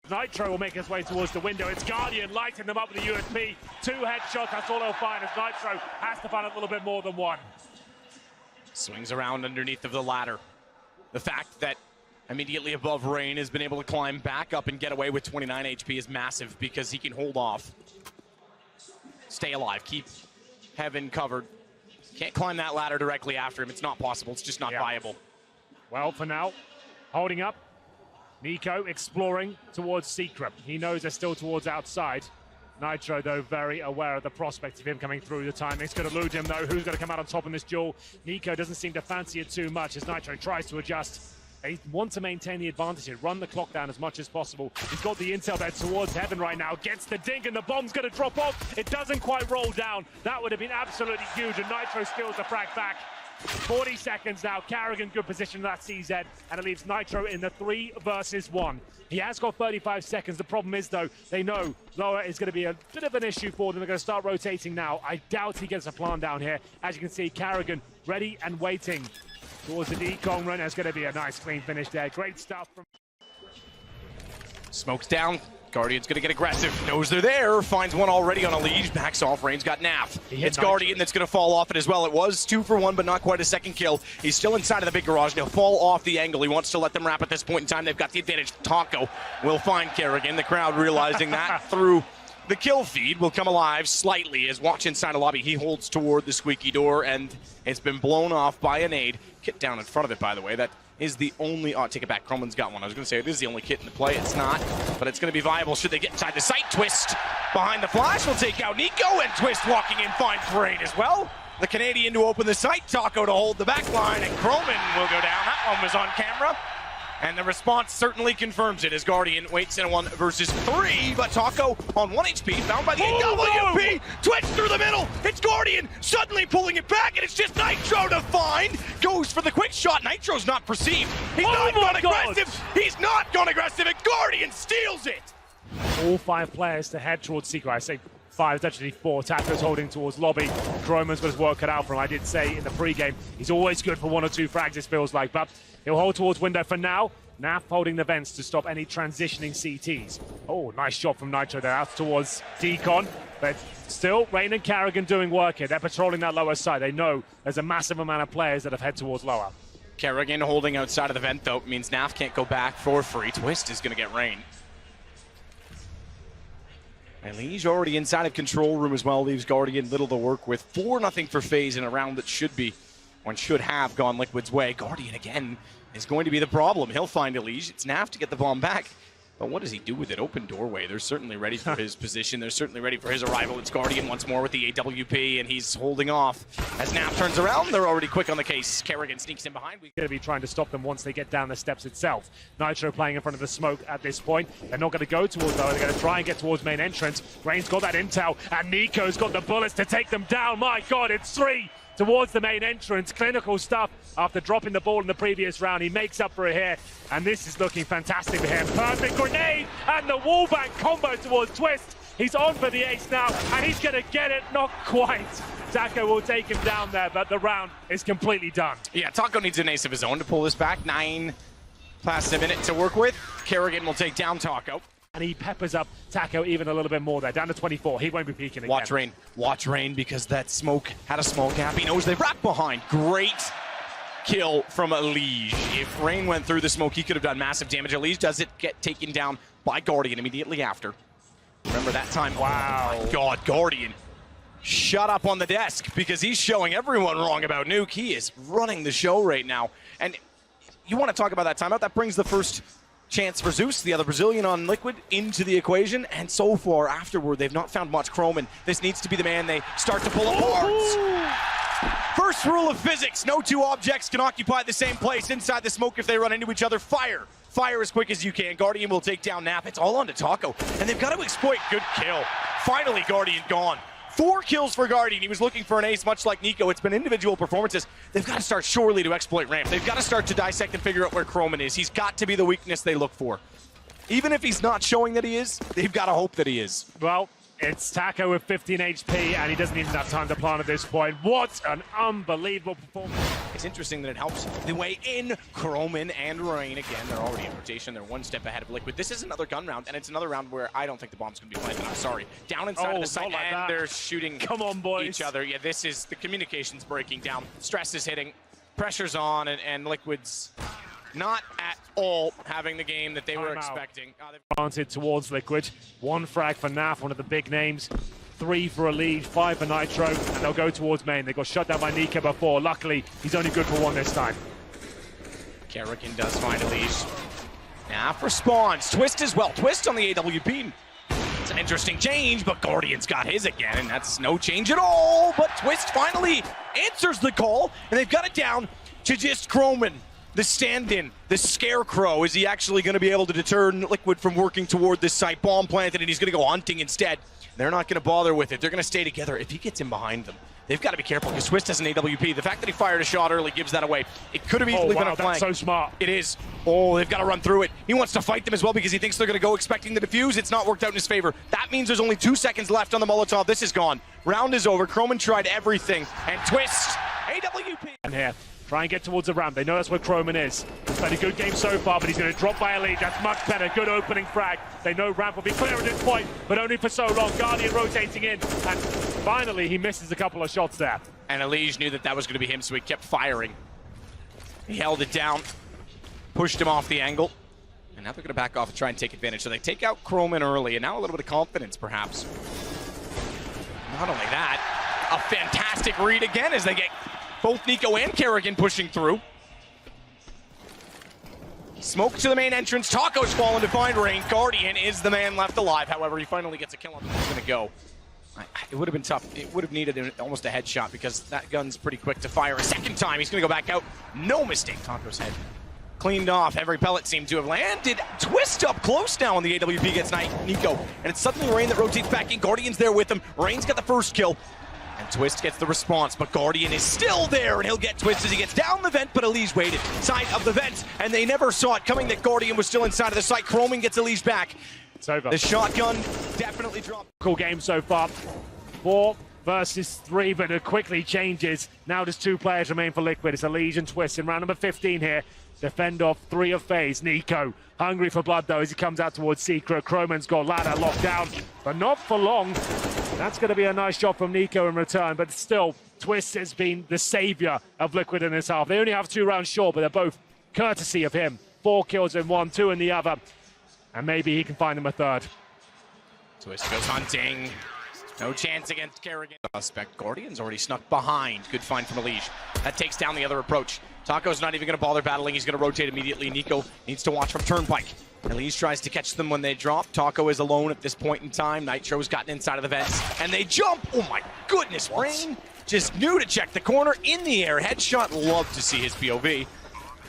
Nitro will make his way towards the window. It's Guardian lighting them up with the USP. 2 headshots, that's all he'll find as Nitro has to find a little bit more than one. Swings around underneath of the ladder. The fact that immediately above Rain has been able to climb back up and get away with 29 HP is massive because he can hold off. Stay alive, keep Heaven covered. Can't climb that ladder directly after him. It's not possible. It's just not viable. Well, for now, holding up. Nico exploring towards Secret. He knows they're still towards outside. Nitro, though, very aware of the prospect of him coming through. The timing's going to elude him, though. Who's going to come out on top in this duel? Nico doesn't seem to fancy it too much as Nitro tries to adjust. They want to maintain the advantage here, run the clock down as much as possible. He's got the intel there towards Heaven right now, gets the dink, and the bomb's going to drop off. It doesn't quite roll down. That would have been absolutely huge, and Nitro steals the frag back. 40 seconds now, Carrigan good position in that CZ, and it leaves Nitro in the 3 versus 1. He has got 35 seconds. The problem is, though, they know lower is going to be a bit of an issue for them. They're going to start rotating now. I doubt he gets a plan down here. As you can see, Carrigan ready and waiting towards the decon run. That's going to be a nice clean finish there. Great stuff from... Smoke's down. Guardian's going to get aggressive. Knows they're there. Finds one already on a lead. Backs off. Rain's got Naf. It's Guardian that's going to fall off it as well. It was 2 for 1, but not quite a second kill. He's still inside of the big garage. He'll fall off the angle. He wants to let them wrap at this point in time. They've got the advantage. Taco will find Kerrigan. The crowd realizing that through the kill feed will come alive slightly as watch inside a lobby. He holds toward the squeaky door, and it's been blown off by a nade. Kit down in front of it, by the way. That is the only... Oh, take it back. Croman's got one. I was going to say it is the only kit in the play. It's not, but it's going to be viable should they get inside the site. Twist behind the flash will take out Nico, and Twist walking in finds Rain as well. The Canadian to open the site. Taco to hold the back line, and Croman will go down. That one was on camera. And the response certainly confirms it as Guardian waits in a 1 versus 3, but Taco on 1 HP, found by the AWP, Twitch through the middle, it's Guardian suddenly pulling it back, and it's just Nitro to find, goes for the quick shot. Nitro's not perceived, he's not gone aggressive, he's not gone aggressive, and Guardian steals it! All 5 players to head towards Secret. I say 5, it's actually 4. Taco's holding towards lobby. Croman's got his work cut out for him. I did say in the pre-game, he's always good for 1 or 2 frags, it feels like, but he'll hold towards window for now. Naf holding the vents to stop any transitioning CTs. Oh, nice shot from Nitro there, out towards Decon. But still, Rain and Carrigan doing work here. They're patrolling that lower side. They know there's a massive amount of players that have head towards lower. Carrigan holding outside of the vent, though, means Naf can't go back for free. Twist is going to get Rain. And Liege already inside of control room as well, leaves Guardian little to work with. 4-0 for FaZe in a round that should have gone Liquid's way. Guardian again is going to be the problem. He'll find Elige. It's Naf to get the bomb back. But what does he do with it? Open doorway. They're certainly ready for his position. They're certainly ready for his arrival. It's Guardian once more with the AWP, and he's holding off. As Naf turns around, they're already quick on the case. Kerrigan sneaks in behind. We're going to be trying to stop them once they get down the steps itself. Nitro playing in front of the smoke at this point. They're not going to go towards though. They're going to try and get towards main entrance. Rain's got that intel, and Nico's got the bullets to take them down. My God, it's 3 towards the main entrance. Clinical stuff after dropping the ball in the previous round. He makes up for it here, and this is looking fantastic for him. Perfect grenade, and the wallbang combo towards Twist. He's on for the ace now, and he's going to get it. Not quite. Taco will take him down there, but the round is completely done. Yeah, Taco needs an ace of his own to pull this back. 9 past a minute to work with. Kerrigan will take down Taco. And he peppers up Taco even a little bit more there, down to 24. He won't be peeking again. Watch Rain, because that smoke had a small gap. He knows they wrap behind. Great kill from Elige. If Rain went through the smoke, he could have done massive damage. Elige does it get taken down by Guardian immediately after. Remember that time? Wow. Oh my God, Guardian. Shut up on the desk, because he's showing everyone wrong about Nuke. He is running the show right now. And you want to talk about that timeout? That brings the first chance for Zeus, the other Brazilian on Liquid, into the equation, and so far afterward they've not found much. Croman, this needs to be the man they start to pull apart. First rule of physics, no 2 objects can occupy the same place inside the smoke if they run into each other. Fire as quick as you can. Guardian will take down Nap. It's all on to Taco, and they've got to exploit. Good kill. Finally Guardian gone. 4 kills for Guardian. He was looking for an ace, much like Nico. It's been individual performances. They've got to start surely to exploit ramp. They've got to start to dissect and figure out where Croman is. He's got to be the weakness they look for. Even if he's not showing that he is, they've got to hope that he is. Well, it's Taco with 15 HP, and he doesn't even have time to plan at this point. What an unbelievable performance. It's interesting that it helps the way in. Chroman and Rain, again, they're already in rotation. They're one step ahead of Liquid. This is another gun round, and it's another round where I don't think the bomb's going to be planted. I'm sorry. Down inside of the site, like and that. they're shooting Come on, boys. each other. Yeah, this is, the communication's breaking down. Stress is hitting. Pressure's on, and Liquid's not at all having the game that they were expecting. Granted towards Liquid. One frag for Naf, one of the big names. 3 for Elise, 5 for Nitro, and they'll go towards main. They got shut down by Nika before. Luckily, he's only good for 1 this time. Kerrigan does find Elise. Naf responds. Twist as well. Twist on the AWP. It's an interesting change, but Guardian's got his again, and that's no change at all. But Twist finally answers the call, and they've got it down to just Chroman, the stand-in, the scarecrow. Is he actually going to be able to deter Liquid from working toward this site? Bomb planted, and he's going to go hunting instead. They're not going to bother with it. They're going to stay together. If he gets in behind them, they've got to be careful because Twist has an AWP. The fact that he fired a shot early gives that away. It could have easily been a flank. That's so smart. It is. Oh, they've got to run through it. He wants to fight them as well because he thinks they're going to go expecting the defuse. It's not worked out in his favor. That means there's only 2 seconds left on the Molotov. This is gone. Round is over. Chroman tried everything. And Twist, AWP. And here, try and get towards the ramp. They know that's where Chroman is. He's played a good game so far, but he's going to drop by a lead. That's much better. Good opening frag. They know ramp will be clear at this point, but only for so long. Guardian rotating in, and finally he misses a couple of shots there. And Elige knew that that was going to be him, so he kept firing. He held it down, pushed him off the angle, and now they're going to back off and try and take advantage. So they take out Chroman early, and now a little bit of confidence, perhaps. Not only that, a fantastic read again as they get both Nico and Kerrigan pushing through. Smoke to the main entrance. Taco's fallen to find Rain. Guardian is the man left alive. However, he finally gets a kill on him. He's going to go. It would have been tough. It would have needed almost a headshot because that gun's pretty quick to fire a second time. He's going to go back out. No mistake. Taco's head cleaned off. Every pellet seemed to have landed. Twist up close now on the AWP gets Nico. And it's suddenly Rain that rotates back in. Guardian's there with him. Rain's got the first kill. And Twist gets the response, but Guardian is still there, and he'll get Twist as he gets down the vent, but Elise waited. Side of the vent, and they never saw it coming that Guardian was still inside of the site. Chroman gets Elise back. It's over. The shotgun definitely dropped. Cool game so far. 4 versus 3, but it quickly changes. Now just 2 players remain for Liquid. It's Elise and Twist in round number 15 here. Defend off 3 of FaZe. Nico, hungry for blood though as he comes out towards Secret. Chroman's got ladder locked down, but not for long. That's going to be a nice shot from Nico in return, but still, Twist has been the savior of Liquid in this half. They only have 2 rounds short, but they're both courtesy of him. 4 kills in one, 2 in the other, and maybe he can find them a third. Twist goes hunting. No chance against Kerrigan. Suspect Guardian's already snuck behind. Good find from Elige. That takes down the other approach. Taco's not even going to bother battling. He's going to rotate immediately. Nico needs to watch from Turnpike. Elige tries to catch them when they drop. Taco is alone at this point in time. Nitro's gotten inside of the vents. And they jump. Oh my goodness. Rain just knew to check the corner in the air. Headshot. Love to see his POV.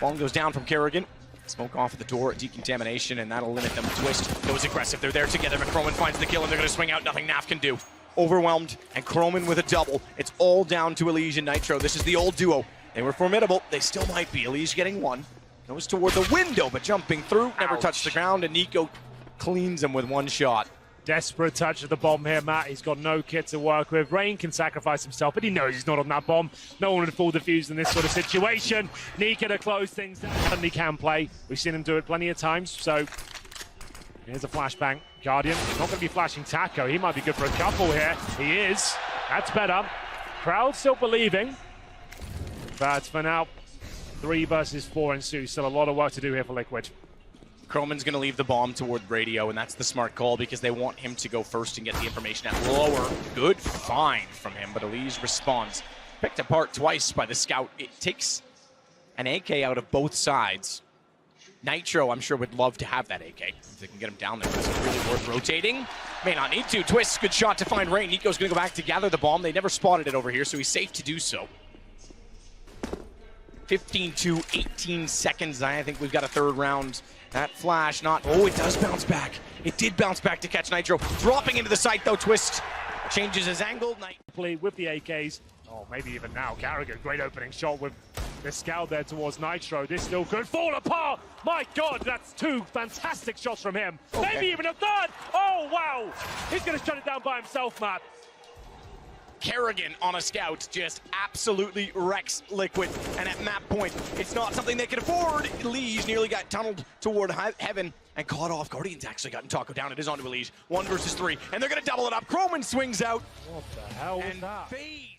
Bomb goes down from Kerrigan. Smoke off at the door, decontamination, and that'll limit them. Twist goes aggressive. They're there together. Chroman finds the kill, and they're going to swing out. Nothing Naf can do. Overwhelmed, and Chroman with a double. It's all down to Elige and Nitro. This is the old duo. They were formidable. They still might be. Elige getting one. Goes toward the window, but jumping through. Never touched the ground, and Nico cleans him with 1 shot. Desperate touch of the bomb here, Matt. He's got no kit to work with. Rain can sacrifice himself, but he knows he's not on that bomb. No one would full defuse in this sort of situation. Nika to close things down. And he can play. We've seen him do it plenty of times, so here's a flashbang. Guardian not going to be flashing Taco. He might be good for a couple here. He is. That's better. Crowd still believing. But for now, 3 versus 4 ensues. Still a lot of work to do here for Liquid. Chroman's going to leave the bomb toward radio, and that's the smart call because they want him to go first and get the information at lower. Good find from him, but Elise responds. Picked apart twice by the scout. It takes an AK out of both sides. Nitro, I'm sure, would love to have that AK. If they can get him down there, it's really worth rotating. May not need to. Twist, good shot to find Rain. Nico's going to go back to gather the bomb. They never spotted it over here, so he's safe to do so. 15 to 18 seconds. I think we've got a third round. That flash, not... Oh, it does bounce back. It did bounce back to catch Nitro. Dropping into the site, though. Twist changes his angle. With the AKs. Oh, maybe even now. Kerrigan, great opening shot with the scout there towards Nitro. This still could fall apart. My God, that's 2 fantastic shots from him. Okay. Maybe even a third. Oh, wow. He's going to shut it down by himself, Matt. Kerrigan on a scout just absolutely wrecks Liquid. And at map point, it's not something they can afford. Liege nearly got tunneled toward heaven and caught off. Guardian's actually gotten Taco down. It is onto Liege. 1 versus 3. And they're going to double it up. Croman swings out. What the hell was that? FaZe